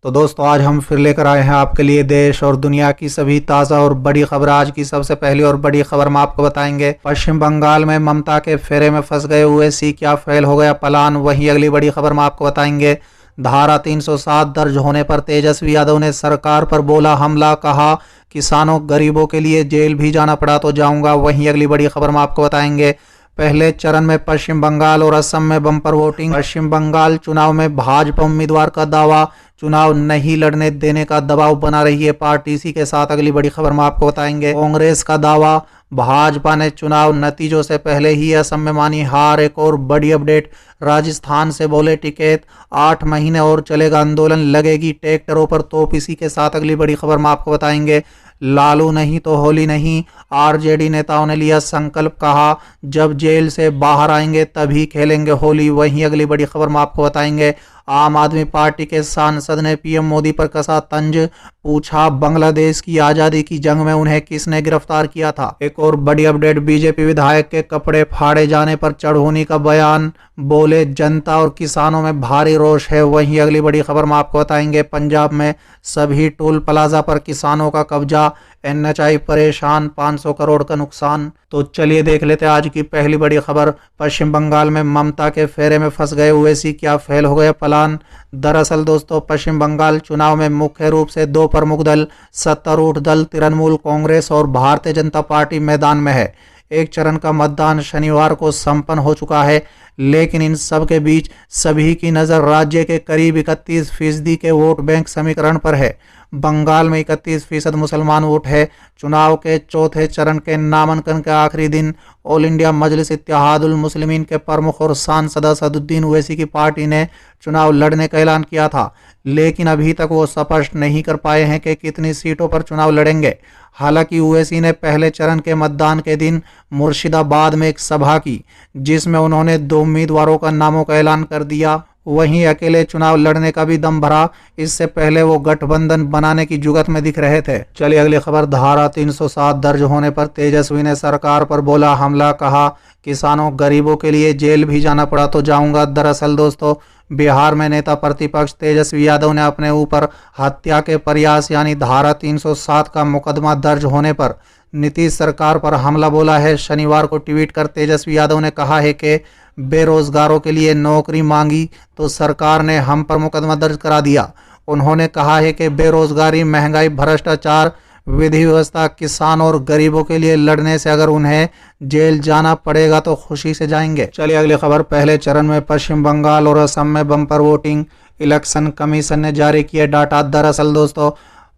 तो दोस्तों आज हम फिर लेकर आए हैं आपके लिए देश और दुनिया की सभी ताज़ा और बड़ी खबर। आज की सबसे पहली और बड़ी खबर हम आपको बताएंगे। पश्चिम बंगाल में ममता के फेरे में फंस गए ओवैसी, क्या फेल हो गया प्लान। वहीं अगली बड़ी खबर हम आपको बताएंगे। धारा 307 दर्ज होने पर तेजस्वी यादव ने सरकार पर बोला हमला, कहा किसानों गरीबों के लिए जेल भी जाना पड़ा तो जाऊंगा। वहीं अगली बड़ी खबर हम आपको बताएंगे। पहले चरण में पश्चिम बंगाल और असम में बम्पर वोटिंग। पश्चिम बंगाल चुनाव में भाजपा उम्मीदवार का दावा, चुनाव नहीं लड़ने देने का दबाव बना रही है पार्टी। इसी के साथ अगली बड़ी खबर हम आपको बताएंगे। कांग्रेस का दावा, भाजपा ने चुनाव नतीजों से पहले ही असम में मानी हार। एक और बड़ी अपडेट, राजस्थान से बोले टिकैत, 8 महीने और चलेगा आंदोलन, लगेगी ट्रैक्टरों पर तोप। इसी के साथ अगली बड़ी खबर हम आपको बताएंगे। लालू नहीं तो होली नहीं, आरजेडी नेताओं ने लिया संकल्प, कहा जब जेल से बाहर आएंगे तभी खेलेंगे होली। वहीं अगली बड़ी खबर हम आपको बताएंगे। आम आदमी पार्टी के सांसद ने पीएम मोदी पर कसा तंज, पूछा बांग्लादेश की आजादी की जंग में उन्हें किसने गिरफ्तार किया था। एक और बड़ी अपडेट, बीजेपी विधायक के कपड़े फाड़े जाने पर चढ़ोनी का बयान, बोले जनता और किसानों में भारी रोष है। वहीं अगली बड़ी खबर हम आपको बताएंगे। पंजाब में सभी टोल प्लाजा पर किसानों का कब्जा, एनएचआई परेशान, 500 करोड़ का नुकसान। तो चलिए देख लेते हैं आज की पहली बड़ी खबर। पश्चिम बंगाल में ममता के फेरे में फंस गए ओवैसी, क्या फेल हो गया प्लान। दरअसल दोस्तों पश्चिम बंगाल चुनाव में मुख्य रूप से 2 प्रमुख दल, सत्तारूढ़ दल तृणमूल कांग्रेस और भारतीय जनता पार्टी मैदान में है। एक चरण का मतदान शनिवार को संपन्न हो चुका है, लेकिन इन सब के बीच सभी की नज़र राज्य के करीब 31% के वोट बैंक समीकरण पर है। बंगाल में 31% मुसलमान वोट है। चुनाव के चौथे चरण के नामांकन के आखिरी दिन ऑल इंडिया मजलिस इत्तेहादुल मुस्लिमीन के प्रमुख और सांसद असदुद्दीन ओवैसी की पार्टी ने चुनाव लड़ने का ऐलान किया था, लेकिन अभी तक वो स्पष्ट नहीं कर पाए हैं कि कितनी सीटों पर चुनाव लड़ेंगे। हालांकि ओवैसी ने पहले चरण के मतदान के दिन मुर्शिदाबाद में एक सभा की, जिसमें उन्होंने 2 उम्मीदवारों का नामों का ऐलान कर दिया। वहीं अकेले चुनाव लड़ने का भी दम भरा। इससे पहले वो गठबंधन बनाने की जुगत में दिख रहे थे। चलिए अगली खबर। धारा 307 दर्ज होने पर तेजस्वी ने सरकार पर बोला हमला, कहा किसानों गरीबों के लिए जेल भी जाना पड़ा तो जाऊंगा। दरअसल दोस्तों बिहार में नेता प्रतिपक्ष तेजस्वी यादव ने अपने ऊपर हत्या के प्रयास यानी धारा 307 का मुकदमा दर्ज होने पर नीतीश सरकार पर हमला बोला है। शनिवार को ट्वीट कर तेजस्वी यादव ने कहा है कि बेरोजगारों के लिए नौकरी मांगी तो सरकार ने हम पर मुकदमा दर्ज करा दिया। उन्होंने कहा है कि बेरोजगारी, महंगाई, भ्रष्टाचार, विधि व्यवस्था, किसान और गरीबों के लिए लड़ने से अगर उन्हें जेल जाना पड़ेगा तो खुशी से जाएंगे। चलिए अगली खबर। पहले चरण में पश्चिम बंगाल और असम में बम्पर वोटिंग, इलेक्शन कमीशन ने जारी किया डाटा। दरअसल दोस्तों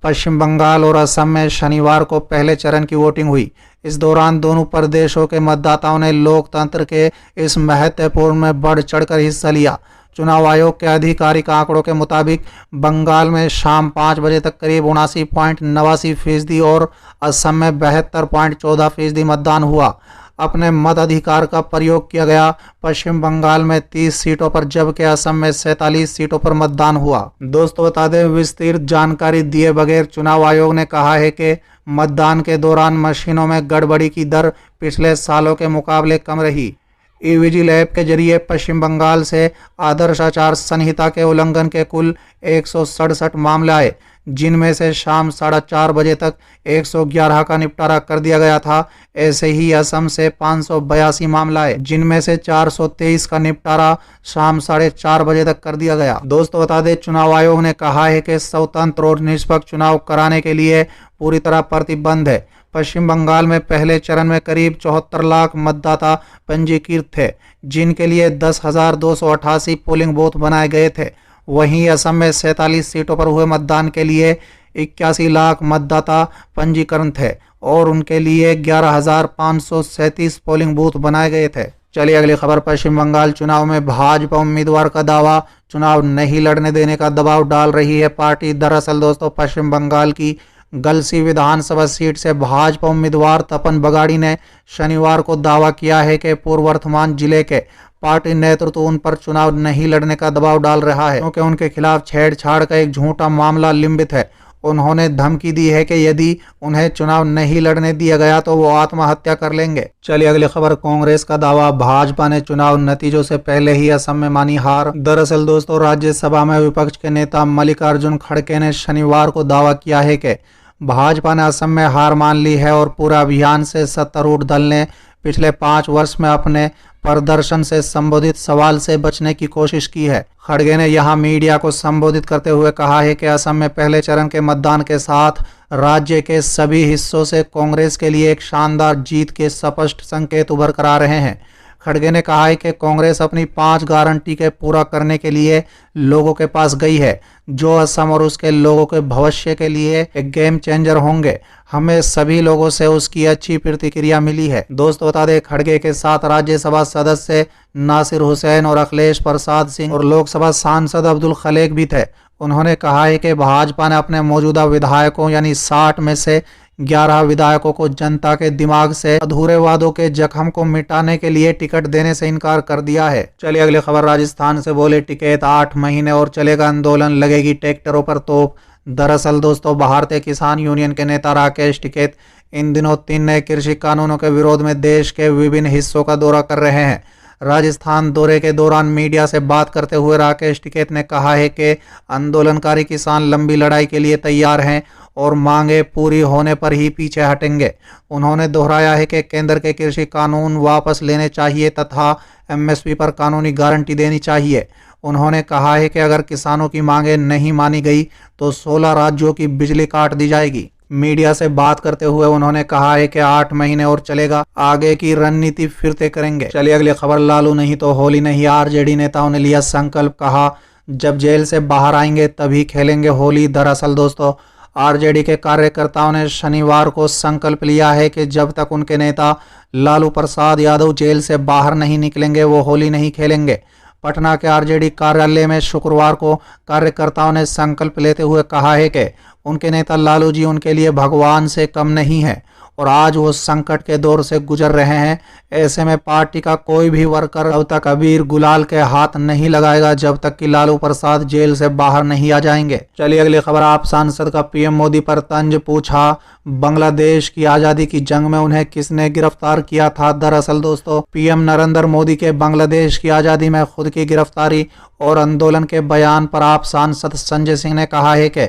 पश्चिम बंगाल और असम में शनिवार को पहले चरण की वोटिंग हुई। इस दौरान दोनों प्रदेशों के मतदाताओं ने लोकतंत्र के इस महत्वपूर्ण में बढ़ चढ़कर हिस्सा लिया। चुनाव आयोग के आधिकारिक आंकड़ों के मुताबिक बंगाल में शाम 5 बजे तक करीब 79.89% और असम में 72.14% मतदान हुआ। अपने मताधिकार का प्रयोग किया गया। पश्चिम बंगाल में 30 सीटों पर जबकि असम में 47 सीटों पर मतदान हुआ। दोस्तों बता दें, विस्तृत जानकारी दिए बगैर चुनाव आयोग ने कहा है कि मतदान के दौरान मशीनों में गड़बड़ी की दर पिछले सालों के मुकाबले कम रही। ईवीजिल ऐप के जरिए पश्चिम बंगाल से आदर्श आचार संहिता के उल्लंघन के कुल 167 मामले आए, जिनमें से शाम 4:30 बजे तक 111 का निपटारा कर दिया गया था। ऐसे ही असम से 582 मामला आए, जिनमें से 423 का निपटारा शाम 4:30 बजे तक कर दिया गया। दोस्तों बता दें, चुनाव आयोग ने कहा है कि स्वतंत्र और निष्पक्ष चुनाव कराने के लिए पूरी तरह प्रतिबद्ध है। पश्चिम बंगाल में पहले चरण में करीब 74 लाख मतदाता पंजीकृत थे, जिनके लिए 10,288 पोलिंग बूथ बनाए गए थे। वहीं असम में 47 सीटों पर हुए मतदान के लिए 81 लाख मतदाता पंजीकरण थे और उनके लिए 11,537 पोलिंग बूथ बनाए गए थे। चलिए अगली खबर। पश्चिम बंगाल चुनाव में भाजपा उम्मीदवार का दावा, चुनाव नहीं लड़ने देने का दबाव डाल रही है पार्टी। दरअसल दोस्तों पश्चिम बंगाल की गलसी विधानसभा सीट से भाजपा उम्मीदवार तपन बगाड़ी ने शनिवार को दावा किया है कि पूर्व वर्धमान जिले के पार्टी नेतृत्व उन पर चुनाव नहीं लड़ने का दबाव डाल रहा है, क्योंकि उनके खिलाफ छेड़छाड़ का एक झूठा मामला लंबित है उन्होंने धमकी दी है कि यदि उन्हें चुनाव नहीं लड़ने दिया गया तो वो आत्महत्या कर लेंगे। चलिए अगली खबर। कांग्रेस का दावा, भाजपा ने चुनाव नतीजों से पहले ही असम में मानी हार। दरअसल दोस्तों, राज्यसभा में विपक्ष के नेता मल्लिकार्जुन खड़गे ने शनिवार को दावा किया है कि भाजपा ने असम में हार मान ली है और पूरा अभियान से सत्तारूढ़ दल ने पिछले 5 वर्ष में अपने प्रदर्शन से संबोधित सवाल से बचने की कोशिश की है। खड़गे ने यहां मीडिया को संबोधित करते हुए कहा है कि असम में पहले चरण के मतदान के साथ राज्य के सभी हिस्सों से कांग्रेस के लिए एक शानदार जीत के स्पष्ट संकेत उभर कर आ रहे हैं। खड़गे ने कहा है कि कांग्रेस अपनी 5 गारंटी के पूरा करने के लिए लोगों के पास गई है, जो असम और उसके लोगों के भविष्य के लिए एक गेम चेंजर होंगे। हमें सभी लोगों से उसकी अच्छी प्रतिक्रिया मिली है। दोस्तों बता दें, खड़गे के साथ राज्यसभा सदस्य नासिर हुसैन और अखिलेश प्रसाद सिंह और लोकसभा सांसद अब्दुल खलेक भी थे। उन्होंने कहा है कि भाजपा ने अपने मौजूदा विधायकों यानी 60 में से 11 विधायकों को जनता के दिमाग से अधूरे वादों के जख्म को मिटाने के लिए टिकट देने से इनकार कर दिया है। चलिए अगली खबर। राजस्थान से बोले टिकैत, 8 महीने और चलेगा आंदोलन, लगेगी ट्रैक्टरों पर तोप। दरअसल दोस्तों, भारतीय किसान यूनियन के नेता राकेश टिकैत इन दिनों 3 नए कृषि कानूनों के विरोध में देश के विभिन्न हिस्सों का दौरा कर रहे हैं। राजस्थान दौरे के दौरान मीडिया से बात करते हुए राकेश टिकैत ने कहा है कि आंदोलनकारी किसान लंबी लड़ाई के लिए तैयार हैं और मांगे पूरी होने पर ही पीछे हटेंगे। उन्होंने दोहराया है कि केंद्र के कृषि कानून वापस लेने चाहिए तथा एमएसपी पर कानूनी गारंटी देनी चाहिए। उन्होंने कहा है कि अगर किसानों की मांगे नहीं मानी गई तो 16 राज्यों की बिजली काट दी जाएगी। मीडिया से बात करते हुए उन्होंने कहा है कि 8 महीने और चलेगा, आगे की रणनीति फिर तय करेंगे। चलिए अगली खबर। लालू नहीं तो होली नहीं, आरजेडी नेताओं ने लिया संकल्प, कहा जब जेल से बाहर आएंगे तभी खेलेंगे होली। दरअसल दोस्तों, आरजेडी के कार्यकर्ताओं ने शनिवार को संकल्प लिया है कि जब तक उनके नेता लालू प्रसाद यादव जेल से बाहर नहीं निकलेंगे वो होली नहीं खेलेंगे। पटना के आरजेडी कार्यालय में शुक्रवार को कार्यकर्ताओं ने संकल्प लेते हुए कहा है कि उनके नेता लालू जी उनके लिए भगवान से कम नहीं है और आज वो संकट के दौर से गुजर रहे हैं। ऐसे में पार्टी का कोई भी वर्कर तब तक अबीर गुलाल के हाथ नहीं लगाएगा जब तक कि लालू प्रसाद जेल से बाहर नहीं आ जाएंगे। चलिए अगली खबर। आप सांसद का पीएम मोदी पर तंज, पूछा बांग्लादेश की आजादी की जंग में उन्हें किसने गिरफ्तार किया था। दरअसल दोस्तों, पीएम नरेंद्र मोदी के बांग्लादेश की आजादी में खुद की गिरफ्तारी और आंदोलन के बयान पर आप सांसद संजय सिंह ने कहा है कि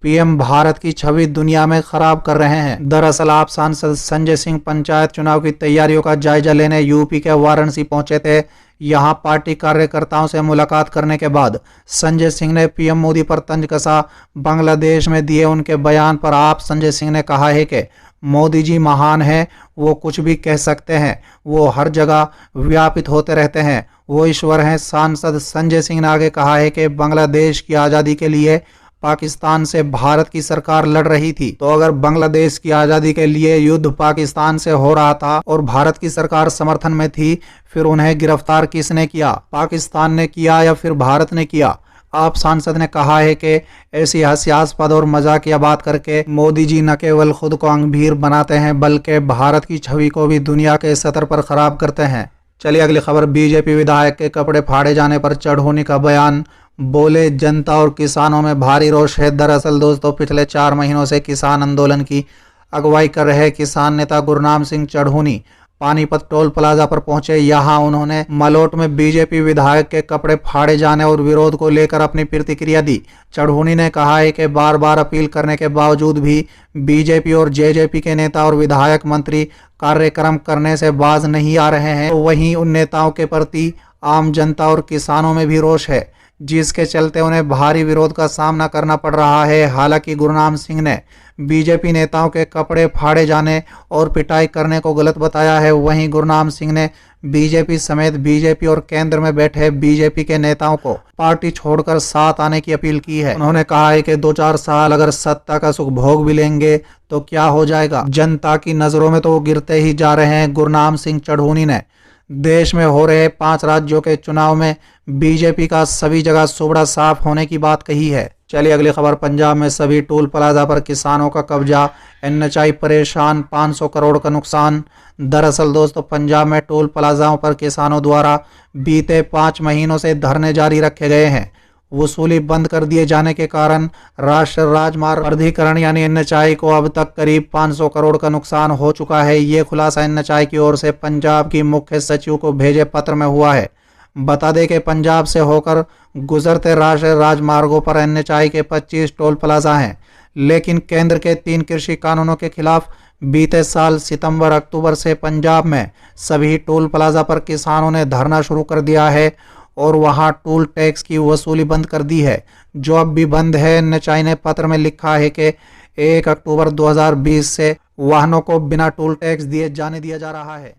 पीएम भारत की छवि दुनिया में खराब कर रहे हैं। दरअसल आप सांसद संजय सिंह पंचायत चुनाव की तैयारियों का जायजा लेने यूपी के वाराणसी पहुंचे थे। यहां पार्टी कार्यकर्ताओं से मुलाकात करने के बाद संजय सिंह ने पीएम मोदी पर तंज कसा। बांग्लादेश में दिए उनके बयान पर आप संजय सिंह ने कहा है कि मोदी जी महान हैं, वो कुछ भी कह सकते हैं, वो हर जगह व्यापित होते रहते हैं, वो ईश्वर हैं। सांसद संजय सिंह ने आगे कहा है कि बांग्लादेश की आज़ादी के लिए पाकिस्तान से भारत की सरकार लड़ रही थी, तो अगर बांग्लादेश की आज़ादी के लिए युद्ध पाकिस्तान से हो रहा था और भारत की सरकार समर्थन में थी, फिर उन्हें गिरफ्तार किसने किया? पाकिस्तान ने किया या फिर भारत ने किया? आप सांसद ने कहा है कि ऐसी हास्यास्पद और मजाकिया बात करके मोदी जी न केवल खुद को अंगभीर बनाते हैं बल्कि भारत की छवि को भी दुनिया के सतर पर खराब करते हैं। चलिए अगली खबर। बीजेपी विधायक के कपड़े फाड़े जाने पर चढ़ोनी का बयान, बोले जनता और किसानों में भारी रोष है। दरअसल दोस्तों, पिछले 4 महीनों से किसान आंदोलन की अगुवाई कर रहे किसान नेता गुरनाम सिंह चढ़ोनी पानीपत टोल प्लाजा पर पहुंचे। यहां उन्होंने मलोट में बीजेपी विधायक के कपड़े फाड़े जाने और विरोध को लेकर अपनी प्रतिक्रिया दी। चढ़ोनी ने कहा है कि बार बार अपील करने के बावजूद भी बीजेपी और जेजेपी के नेता और विधायक मंत्री कार्यक्रम करने से बाज नहीं आ रहे हैं। तो वहीं उन नेताओं के प्रति आम जनता और किसानों में भी रोष है, जिसके चलते उन्हें भारी विरोध का सामना करना पड़ रहा है। हालांकि गुरनाम सिंह ने बीजेपी नेताओं के कपड़े फाड़े जाने और पिटाई करने को गलत बताया है। वहीं गुरनाम सिंह ने बीजेपी समेत बीजेपी और केंद्र में बैठे बीजेपी के नेताओं को पार्टी छोड़कर साथ आने की अपील की है। उन्होंने कहा है कि 2-4 साल अगर सत्ता का सुख भोग भी लेंगे तो क्या हो जाएगा, जनता की नजरों में तो वो गिरते ही जा रहे हैं। गुरनाम सिंह चढ़ोनी ने देश में हो रहे 5 राज्यों के चुनाव में बीजेपी का सभी जगह सुबड़ा साफ होने की बात कही है। चलिए अगली खबर। पंजाब में सभी टोल प्लाजा पर किसानों का कब्जा, एनएचआई परेशान, 500 करोड़ का नुकसान। दरअसल दोस्तों, पंजाब में टोल प्लाजाओं पर किसानों द्वारा बीते 5 महीनों से धरने जारी रखे गए हैं। वसूली बंद कर दिए जाने के कारण राष्ट्रीय राजमार्ग प्राधिकरण यानी एनएचएआई को अब तक करीब 500 करोड़ का नुकसान हो चुका है। ये खुलासा एनएचएआई की ओर से पंजाब की मुख्य सचिव को भेजे पत्र में हुआ है। बता दें कि पंजाब से होकर गुजरते राष्ट्रीय राजमार्गों पर एनएचएआई के 25 टोल प्लाजा हैं, लेकिन केंद्र के 3 कृषि कानूनों के खिलाफ बीते साल सितंबर अक्टूबर से पंजाब में सभी टोल प्लाजा पर किसानों ने धरना शुरू कर दिया है और वहां टोल टैक्स की वसूली बंद कर दी है, जो अब भी बंद है। एनएचएआई ने पत्र में लिखा है कि 1 अक्टूबर 2020 से वाहनों को बिना टोल टैक्स दिए जाने दिया जा रहा है।